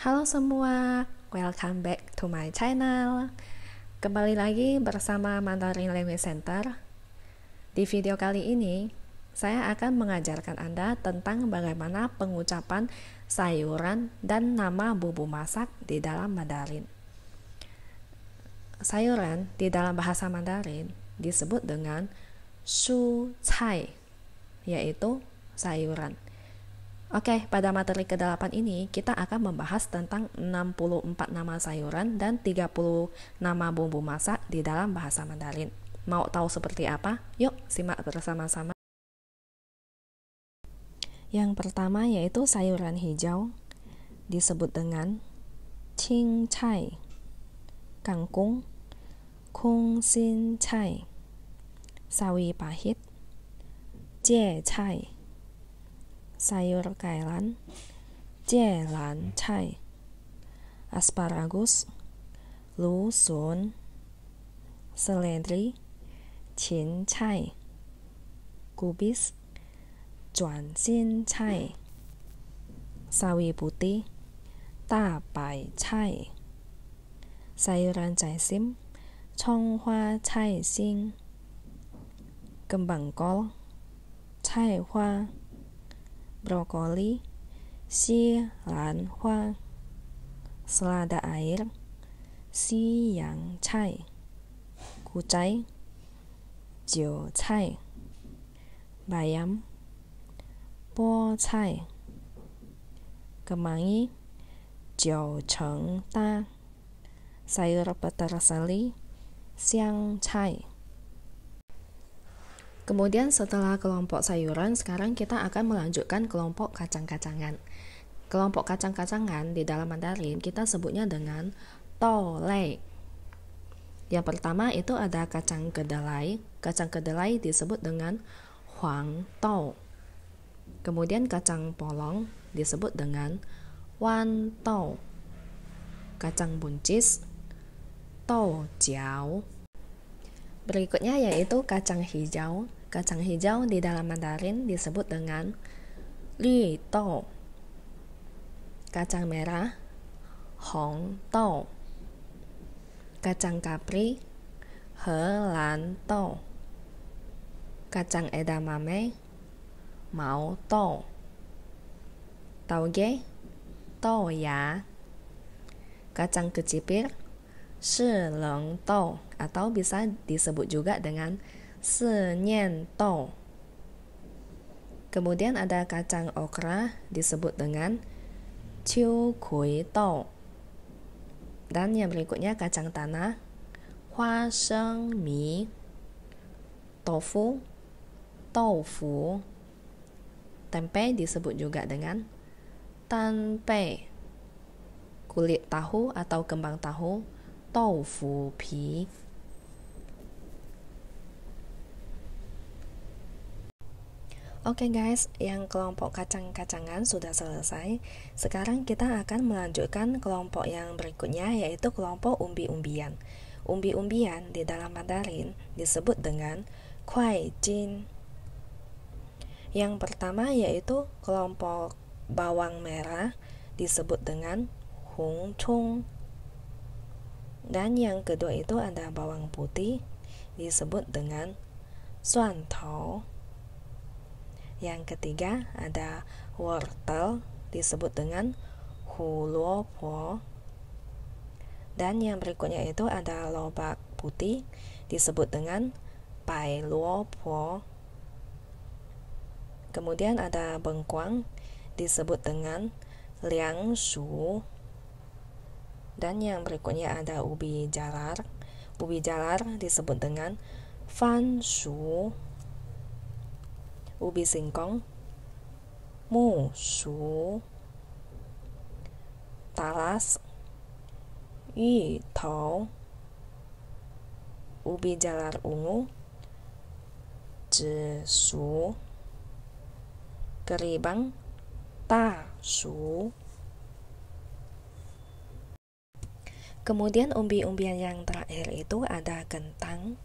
Halo semua, welcome back to my channel. Kembali lagi bersama Mandarin Language Center. Di video kali ini, saya akan mengajarkan Anda tentang bagaimana pengucapan sayuran dan nama bumbu masak di dalam Mandarin. Sayuran di dalam bahasa Mandarin disebut dengan shu cai, yaitu sayuran. Oke, pada materi ke-8 ini kita akan membahas tentang 64 nama sayuran dan 30 nama bumbu masak di dalam bahasa Mandarin. Mau tahu seperti apa? Yuk, simak bersama-sama. Yang pertama yaitu sayuran hijau, disebut dengan qing cai, kangkung, kung xin cai, sawi pahit, jie cai, sayur kailan, jielan cai, asparagus, lu sun, seledri, qin cai, kubis, juan xin cai, sawi putih, da bai cai, sayuran caisim, chong hua cai xing, kembang kol, cai hua, brokoli, xi lan hua, selada air, xi yang cai, kucai, jiu cai, bayam, bo cai, kemangi, jiu cheng da, sayur peterseli, xiang cai. Kemudian setelah kelompok sayuran, sekarang kita akan melanjutkan kelompok kacang-kacangan. Kelompok kacang-kacangan di dalam Mandarin kita sebutnya dengan to lei. Yang pertama itu ada kacang kedelai. Kacang kedelai disebut dengan huang to. Kemudian kacang polong disebut dengan wan to. Kacang buncis to jiao. Berikutnya yaitu kacang hijau. Kacang hijau di dalam Mandarin disebut dengan lü to. Kacang merah hong to. Kacang kapri he lan to. Kacang edamame mao to. Tauge to ya. Kacang kecipir shi leng to, atau bisa disebut juga dengan si nian to. Kemudian ada kacang okra disebut dengan ciu kui to. Dan yang berikutnya kacang tanah hua sheng mi, tofu, tofu. Tempe disebut juga dengan tanpei. Kulit tahu atau kembang tahu tofu pi. Oke guys, yang kelompok kacang-kacangan sudah selesai. Sekarang kita akan melanjutkan kelompok yang berikutnya, yaitu kelompok umbi-umbian. Umbi-umbian di dalam Mandarin disebut dengan kuai jin. Yang pertama yaitu kelompok bawang merah disebut dengan hung chung. Dan yang kedua itu ada bawang putih disebut dengan suan tao. Yang ketiga ada wortel disebut dengan hu luo po. Dan yang berikutnya itu ada lobak putih disebut dengan bai luo po. Kemudian ada bengkuang disebut dengan liang shu. Dan yang berikutnya ada ubi jalar. Ubi jalar disebut dengan fan shu. Ubi singkong mu shu. Talas yu tou. Ubi jalar ungu zhi shu. Keribang ta shu. Kemudian umbi-umbian yang terakhir itu ada kentang.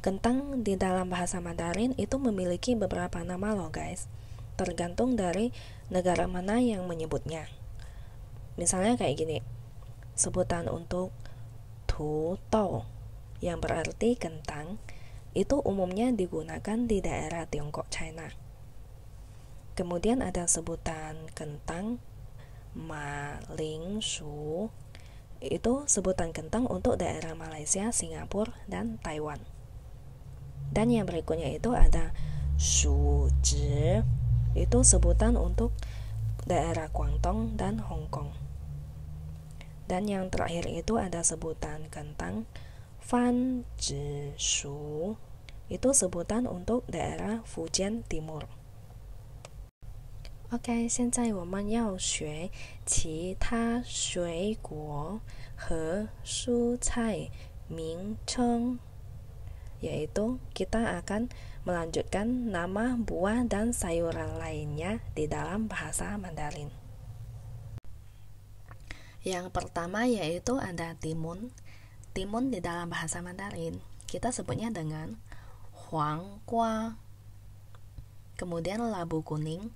Kentang di dalam bahasa Mandarin itu memiliki beberapa nama loh guys, tergantung dari negara mana yang menyebutnya. Misalnya kayak gini, sebutan untuk tuto yang berarti kentang itu umumnya digunakan di daerah Tiongkok, China. Kemudian ada sebutan kentang malingsu, itu sebutan kentang untuk daerah Malaysia, Singapura, dan Taiwan. Dan yang berikutnya itu ada shuji, itu sebutan untuk daerah Guangdong dan Hong Kong. Dan yang terakhir itu ada sebutan kentang fan zhishu, itu sebutan untuk daerah Fujian Timur. OK， 现在我们要学其他水果和蔬菜名称， yaitu kita akan melanjutkan nama buah dan sayuran lainnya di dalam bahasa Mandarin. Yang pertama yaitu ada timun. Timun di dalam bahasa Mandarin kita sebutnya dengan huanggua. Kemudian labu kuning,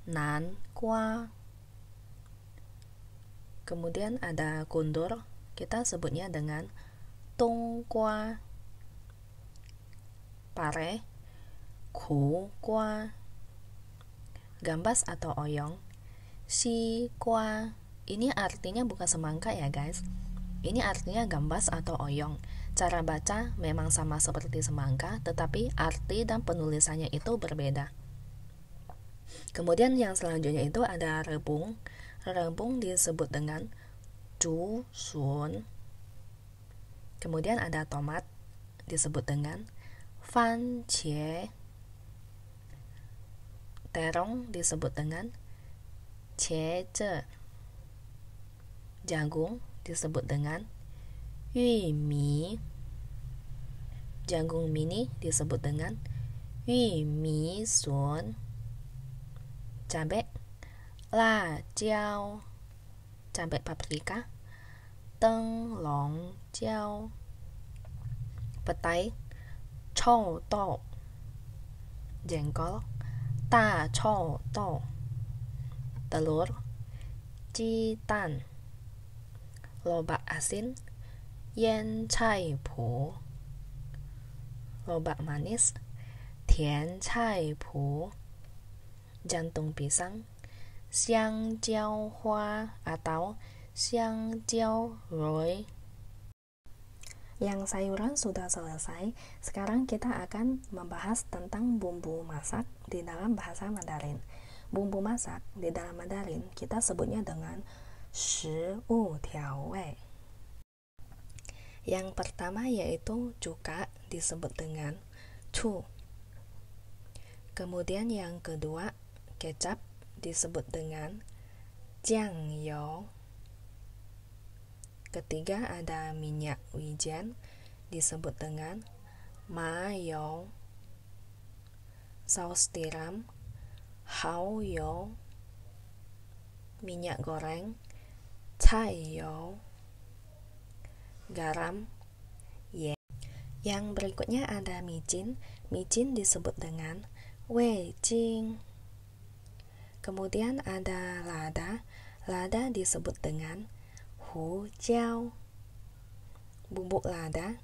nankua. Kemudian ada kundur, kita sebutnya dengan tongkua. Pare, kugua. Gambas atau oyong, sikwa. Ini artinya bukan semangka ya guys, ini artinya gambas atau oyong. Cara baca memang sama seperti semangka, tetapi arti dan penulisannya itu berbeda. Kemudian yang selanjutnya itu ada rebung. Rebung disebut dengan zhusun. Kemudian ada tomat, disebut dengan fancie. Terong disebut dengan qiezhe. Jagung disebut dengan yumi. Jagung mini disebut dengan yumi sun. Cabai, la jiao. Cabai paprika, teng long jiao. Petai, chou dou. Jengkol, da chou dou. Telur, jitan. Lobak asin, yan cai pu. Lobak manis, tian cai pu. Jantung pisang, xiang jiao hua atau xiang jiao rui. Yang sayuran sudah selesai. Sekarang kita akan membahas tentang bumbu masak di dalam bahasa Mandarin. Bumbu masak di dalam Mandarin kita sebutnya dengan 食物调味. Yang pertama yaitu cuka, disebut dengan chu. Kemudian yang kedua, kecap, disebut dengan jiangyou. Ketiga ada minyak wijen, disebut dengan mayou. Saus tiram, haoyou. Minyak goreng, caiyou. Garam, ye. Yang berikutnya ada micin. Micin disebut dengan weijing. Kemudian ada lada. Lada disebut dengan hujiao. Bubuk lada,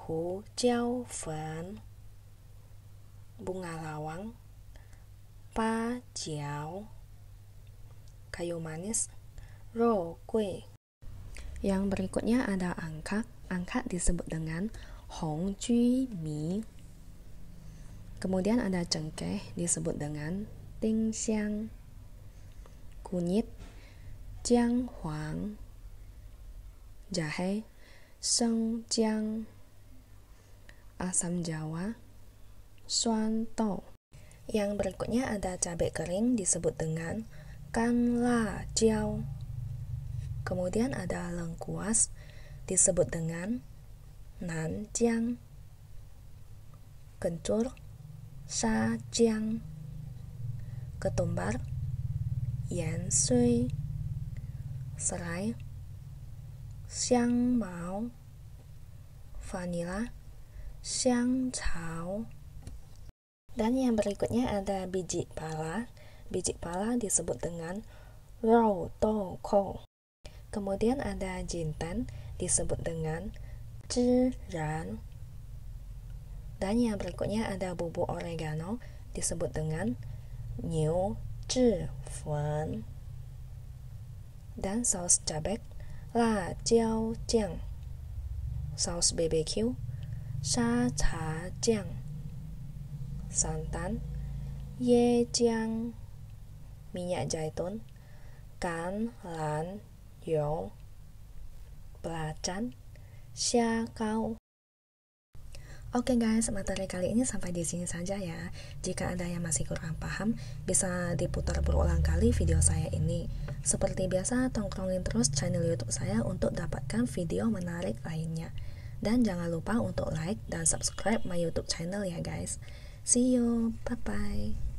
hujiao fen. Bunga lawang, pa jiao. Kayu manis, ro gui. Yang berikutnya ada angkat. Angkat disebut dengan hong ju mi. Kemudian ada cengkeh, disebut dengan ting xiang. Kunyit, jiang huang. Jahe, sheng jiang. Asam jawa, suan dou. Yang berikutnya ada cabai kering, disebut dengan kan la jiao. Kemudian ada lengkuas, disebut dengan nanjiang. Kencur, sha jiang. Ketumbar, yan sui. Serai, xiang mao. Vanila, xiang cao. Dan yang berikutnya ada biji pala. Biji pala disebut dengan 肉豆蔻. Kemudian ada jintan disebut dengan zhiran. Dan yang berikutnya ada bubuk oregano disebut dengan niu zhi fen. Dan saus cabai, la jiao jiang. Saus BBQ, sha cha jiang. Santan, ye jiang. Minyak zaitun, kan lan you. Belacan, xia gao. Oke guys, materi kali ini sampai di sini saja ya. Jika ada yang masih kurang paham, bisa diputar berulang kali video saya ini. Seperti biasa, tongkrongin terus channel YouTube saya untuk dapatkan video menarik lainnya. Dan jangan lupa untuk like dan subscribe my YouTube channel ya guys. See you, bye bye.